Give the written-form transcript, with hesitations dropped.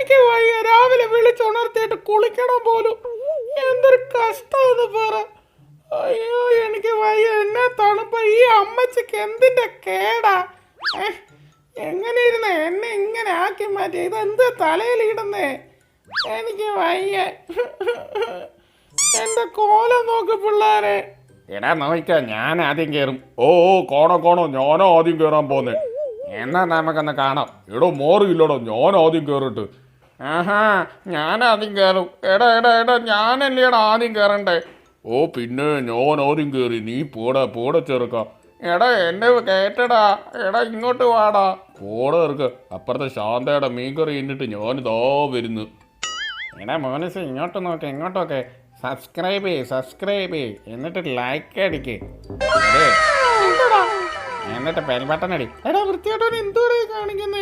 എനിക്ക് വയ്യ, രാവിലെ വിളിച്ചുണർത്തിയിട്ട് കുളിക്കണം പോലും. എന്തൊരു കഷ്ടമെന്ന് പറ. അയ്യോ എനിക്ക് വയ്യ, എന്നെ തണുപ്പ. ഈ അമ്മച്ചിക്ക് എന്തിന്റെ കേടാ? എങ്ങനെ ഇരുന്ന് എന്നെ ഇങ്ങനെ ആക്കി മാറ്റി. ഇതെന്ത് തലയിലിടുന്നേ? എനിക്ക് വയ്യ. എന്റെ കോലം നോക്ക് പിള്ളേരെ. എടാ നോക്ക, ഞാൻ ആദ്യം കയറും. ഓ കോണോ ഞാനോ ആദ്യം കയറാൻ പോന്നേ. എന്നാ നമുക്കൊന്ന് കാണാം. എടോ മോറിയില്ലടോ, ഞാൻ ആദ്യം കയറിട്ട്. ആഹാ, ഞാൻ ആദ്യം കയറും. എടാ ഞാനല്ലേടാ ആദ്യം കയറണ്ടേ? ഓ പിന്നെ ഞാൻ ആദ്യം കയറി. നീ പോടെ ചെറുക്കാം. എടാ എന്നെ കേട്ടടാ. എടാ ഇങ്ങോട്ട് വാടാ. പോടെ ഇറക്ക. അപ്പുറത്തെ ശാന്തയുടെ മീൻകറി എന്നിട്ട് ഞാനിതാ വരുന്നു. എടാ മോനസ് ഇങ്ങോട്ടൊക്കെ സബ്സ്ക്രൈബ് ചെയ്യ്. എന്നിട്ട് ലൈക്ക് അടിക്ക്. എന്നിട്ട് ബെൽ ബട്ടൺ അടി. എടാ വൃത്തിയായിട്ടോ എന്തോടെ കാണിക്കുന്നേ?